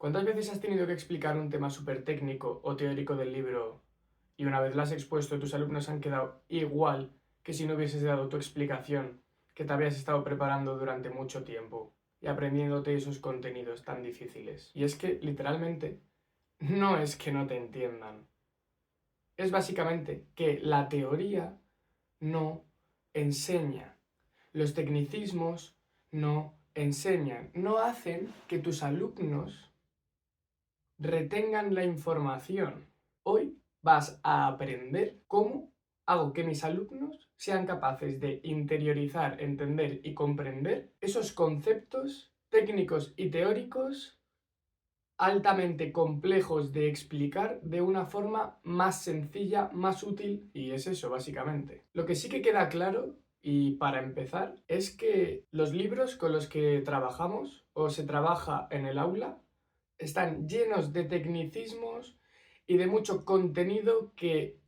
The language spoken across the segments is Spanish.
¿Cuántas veces has tenido que explicar un tema súper técnico o teórico del libro y una vez lo has expuesto tus alumnos han quedado igual que si no hubieses dado tu explicación que te habías estado preparando durante mucho tiempo y aprendiéndote esos contenidos tan difíciles? Y es que, literalmente, no es que no te entiendan. Es básicamente que la teoría no enseña. Los tecnicismos no enseñan. No hacen que tus alumnos retengan la información. Hoy vas a aprender cómo hago que mis alumnos sean capaces de interiorizar, entender y comprender esos conceptos técnicos y teóricos altamente complejos de explicar de una forma más sencilla, más útil, y es eso básicamente. Lo que sí que queda claro, y para empezar, es que los libros con los que trabajamos o se trabaja en el aula están llenos de tecnicismos y de mucho contenido que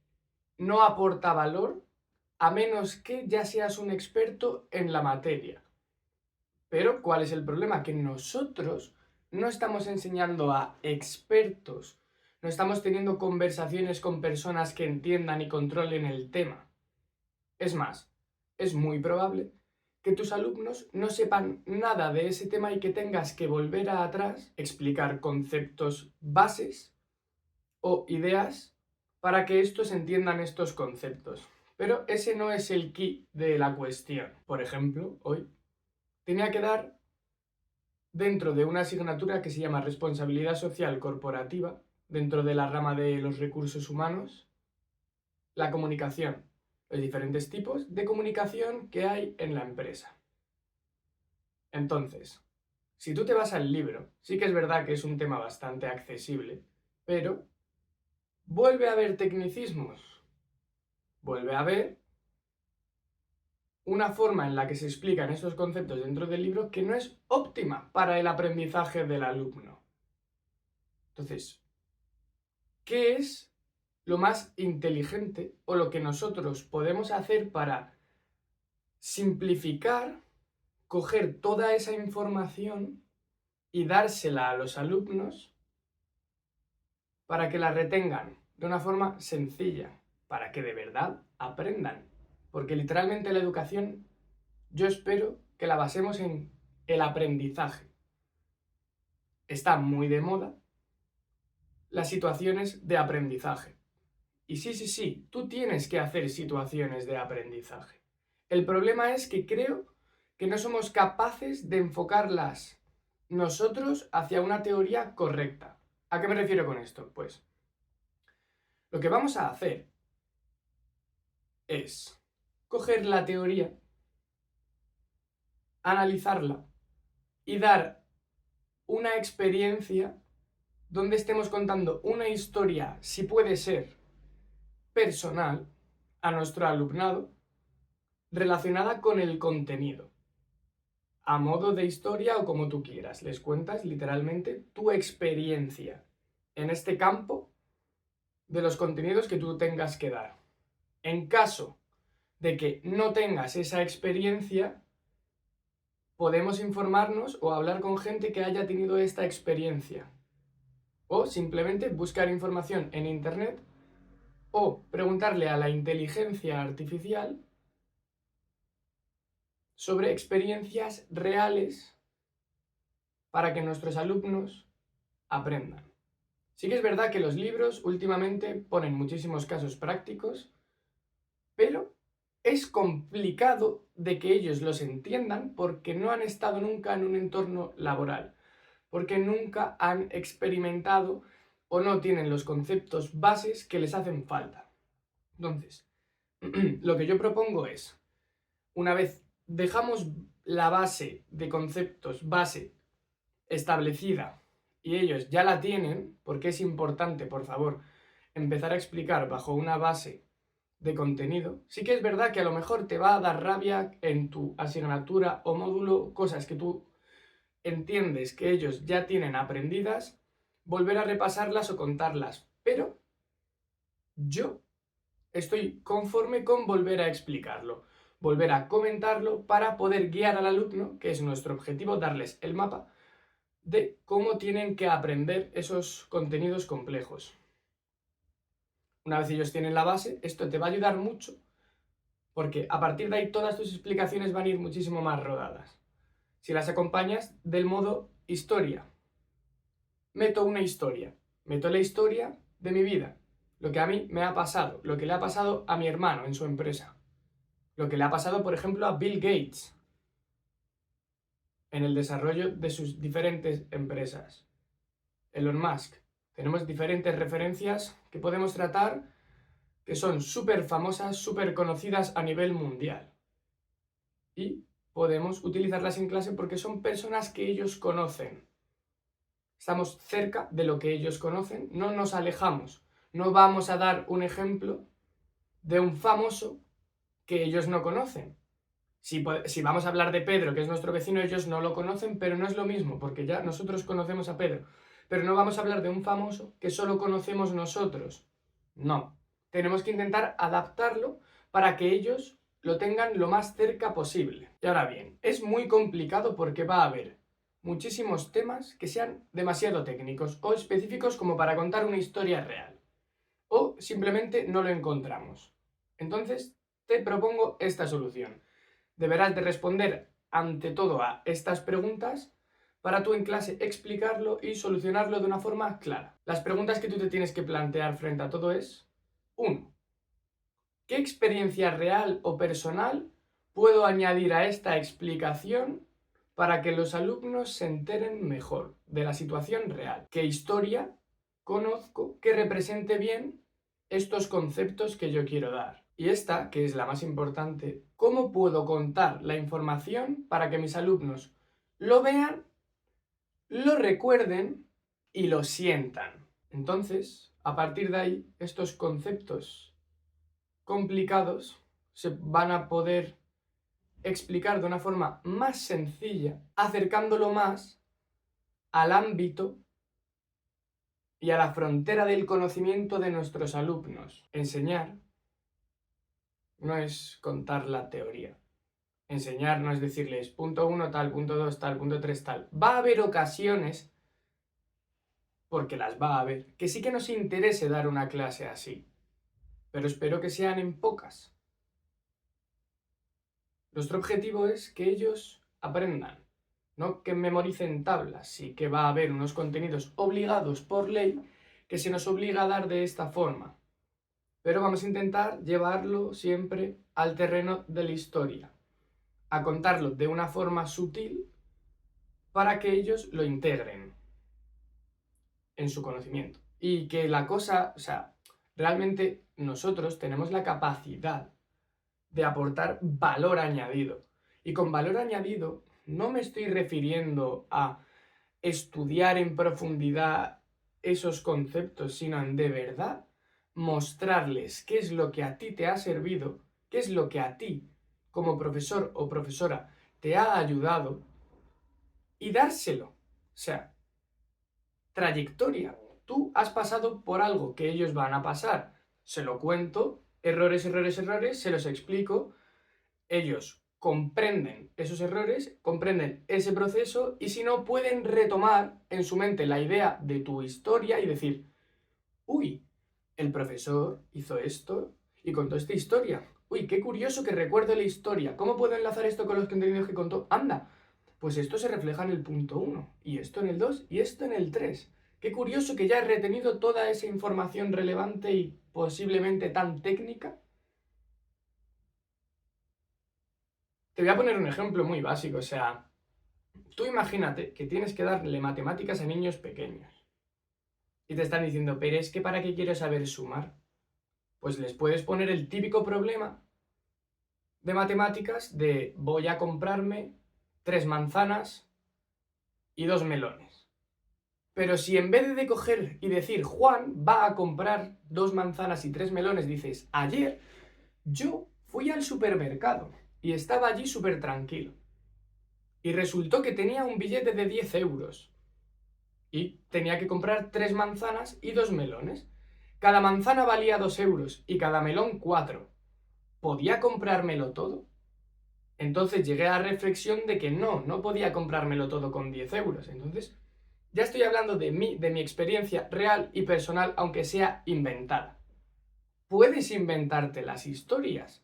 no aporta valor a menos que ya seas un experto en la materia. Pero, ¿cuál es el problema? Que nosotros no estamos enseñando a expertos, no estamos teniendo conversaciones con personas que entiendan y controlen el tema. Es más, es muy probable que tus alumnos no sepan nada de ese tema y que tengas que volver atrás, explicar conceptos bases o ideas para que estos entiendan estos conceptos. Pero ese no es el key de la cuestión. Por ejemplo, hoy tenía que dar, dentro de una asignatura que se llama Responsabilidad Social Corporativa, dentro de la rama de los recursos humanos, la comunicación, los diferentes tipos de comunicación que hay en la empresa. Entonces, si tú te vas al libro, sí que es verdad que es un tema bastante accesible, pero vuelve a haber tecnicismos, vuelve a haber una forma en la que se explican estos conceptos dentro del libro que no es óptima para el aprendizaje del alumno. Entonces, ¿qué es lo más inteligente o lo que nosotros podemos hacer para simplificar, coger toda esa información y dársela a los alumnos para que la retengan de una forma sencilla, para que de verdad aprendan? Porque literalmente la educación, yo espero que la basemos en el aprendizaje. Está muy de moda las situaciones de aprendizaje. Y sí, tú tienes que hacer situaciones de aprendizaje. El problema es que creo que no somos capaces de enfocarlas nosotros hacia una teoría correcta. ¿A qué me refiero con esto? Pues lo que vamos a hacer es coger la teoría, analizarla y dar una experiencia donde estemos contando una historia, si puede ser personal, a nuestro alumnado, relacionada con el contenido. A modo de historia o como tú quieras, les cuentas literalmente tu experiencia en este campo de los contenidos que tú tengas que dar. En caso de que no tengas esa experiencia, podemos informarnos o hablar con gente que haya tenido esta experiencia. O simplemente buscar información en internet o preguntarle a la inteligencia artificial sobre experiencias reales para que nuestros alumnos aprendan. Sí que es verdad que los libros últimamente ponen muchísimos casos prácticos, pero es complicado de que ellos los entiendan porque no han estado nunca en un entorno laboral, porque nunca han experimentado o no tienen los conceptos bases que les hacen falta. Entonces, lo que yo propongo es, una vez dejamos la base de conceptos base establecida y ellos ya la tienen, porque es importante, por favor, empezar a explicar bajo una base de contenido, sí que es verdad que a lo mejor te va a dar rabia en tu asignatura o módulo cosas que tú entiendes que ellos ya tienen aprendidas, volver a repasarlas o contarlas, pero yo estoy conforme con volver a explicarlo, volver a comentarlo para poder guiar al alumno, que es nuestro objetivo, darles el mapa de cómo tienen que aprender esos contenidos complejos. Una vez ellos tienen la base, esto te va a ayudar mucho porque a partir de ahí todas tus explicaciones van a ir muchísimo más rodadas. Si las acompañas del modo historia, meto una historia, meto la historia de mi vida, lo que a mí me ha pasado, lo que le ha pasado a mi hermano en su empresa, lo que le ha pasado, por ejemplo, a Bill Gates en el desarrollo de sus diferentes empresas. Elon Musk. Tenemos diferentes referencias que podemos tratar que son súper famosas, súper conocidas a nivel mundial. Y podemos utilizarlas en clase porque son personas que ellos conocen. Estamos cerca de lo que ellos conocen, no nos alejamos. No vamos a dar un ejemplo de un famoso que ellos no conocen. Si vamos a hablar de Pedro, que es nuestro vecino, ellos no lo conocen, pero no es lo mismo, porque ya nosotros conocemos a Pedro. Pero no vamos a hablar de un famoso que solo conocemos nosotros. No. Tenemos que intentar adaptarlo para que ellos lo tengan lo más cerca posible. Y ahora bien, es muy complicado porque va a haber muchísimos temas que sean demasiado técnicos o específicos como para contar una historia real. O simplemente no lo encontramos. Entonces, te propongo esta solución. Deberás de responder ante todo a estas preguntas para tú en clase explicarlo y solucionarlo de una forma clara. Las preguntas que tú te tienes que plantear frente a todo es: 1. ¿Qué experiencia real o personal puedo añadir a esta explicación para que los alumnos se enteren mejor de la situación real? ¿Qué historia conozco que represente bien estos conceptos que yo quiero dar? Y esta, que es la más importante, ¿cómo puedo contar la información para que mis alumnos lo vean, lo recuerden y lo sientan? Entonces, a partir de ahí, estos conceptos complicados se van a poder explicar de una forma más sencilla, acercándolo más al ámbito y a la frontera del conocimiento de nuestros alumnos. Enseñar no es contar la teoría. Enseñar no es decirles punto 1 tal, punto 2 tal, punto 3 tal. Va a haber ocasiones, porque las va a haber, que sí que nos interese dar una clase así, pero espero que sean en pocas. Nuestro objetivo es que ellos aprendan, no que memoricen tablas. Sí que va a haber unos contenidos obligados por ley que se nos obliga a dar de esta forma, pero vamos a intentar llevarlo siempre al terreno de la historia, a contarlo de una forma sutil para que ellos lo integren en su conocimiento. Y que la cosa, o sea, realmente nosotros tenemos la capacidad de aportar valor añadido. Y con valor añadido no me estoy refiriendo a estudiar en profundidad esos conceptos, sino en de verdad mostrarles qué es lo que a ti te ha servido, qué es lo que a ti como profesor o profesora te ha ayudado y dárselo. O sea, trayectoria. Tú has pasado por algo que ellos van a pasar. Se lo cuento, errores, se los explico. Ellos comprenden esos errores, comprenden ese proceso y si no pueden retomar en su mente la idea de tu historia y decir: uy, el profesor hizo esto y contó esta historia. Uy, qué curioso que recuerdo la historia. ¿Cómo puedo enlazar esto con los contenidos que contó? Anda, pues esto se refleja en el punto 1, y esto en el 2, y esto en el 3. Qué curioso que ya he retenido toda esa información relevante y posiblemente tan técnica. Te voy a poner un ejemplo muy básico, o sea, tú imagínate que tienes que darle matemáticas a niños pequeños y te están diciendo: pero es que ¿para qué quiero saber sumar? Pues les puedes poner el típico problema de matemáticas de voy a comprarme 3 manzanas y 2 melones. Pero si en vez de coger y decir Juan va a comprar 2 manzanas y 3 melones, dices: ayer yo fui al supermercado y estaba allí súper tranquilo. Y resultó que tenía un billete de 10 euros. Y tenía que comprar 3 manzanas y 2 melones. Cada manzana valía 2 euros y cada melón 4. ¿Podía comprármelo todo? Entonces llegué a la reflexión de que no podía comprármelo todo con 10 euros. Entonces Ya estoy hablando de mí, de mi experiencia real y personal, aunque sea inventada. Puedes inventarte las historias,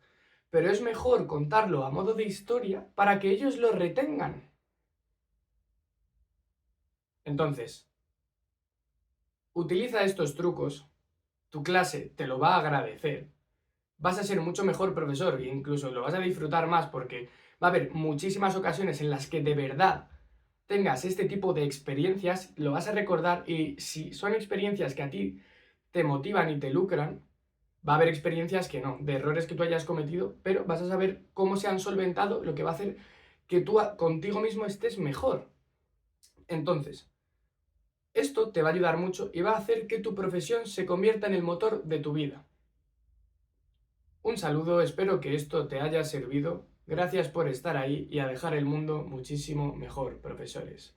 pero es mejor contarlo a modo de historia para que ellos lo retengan. Entonces, utiliza estos trucos, tu clase te lo va a agradecer, vas a ser mucho mejor profesor e incluso lo vas a disfrutar más porque va a haber muchísimas ocasiones en las que de verdad tengas este tipo de experiencias, lo vas a recordar y si son experiencias que a ti te motivan y te lucran, va a haber experiencias que no, de errores que tú hayas cometido, pero vas a saber cómo se han solventado, lo que va a hacer que tú contigo mismo estés mejor. Entonces, esto te va a ayudar mucho y va a hacer que tu profesión se convierta en el motor de tu vida. Un saludo, espero que esto te haya servido. Gracias por estar ahí y a dejar el mundo muchísimo mejor, profesores.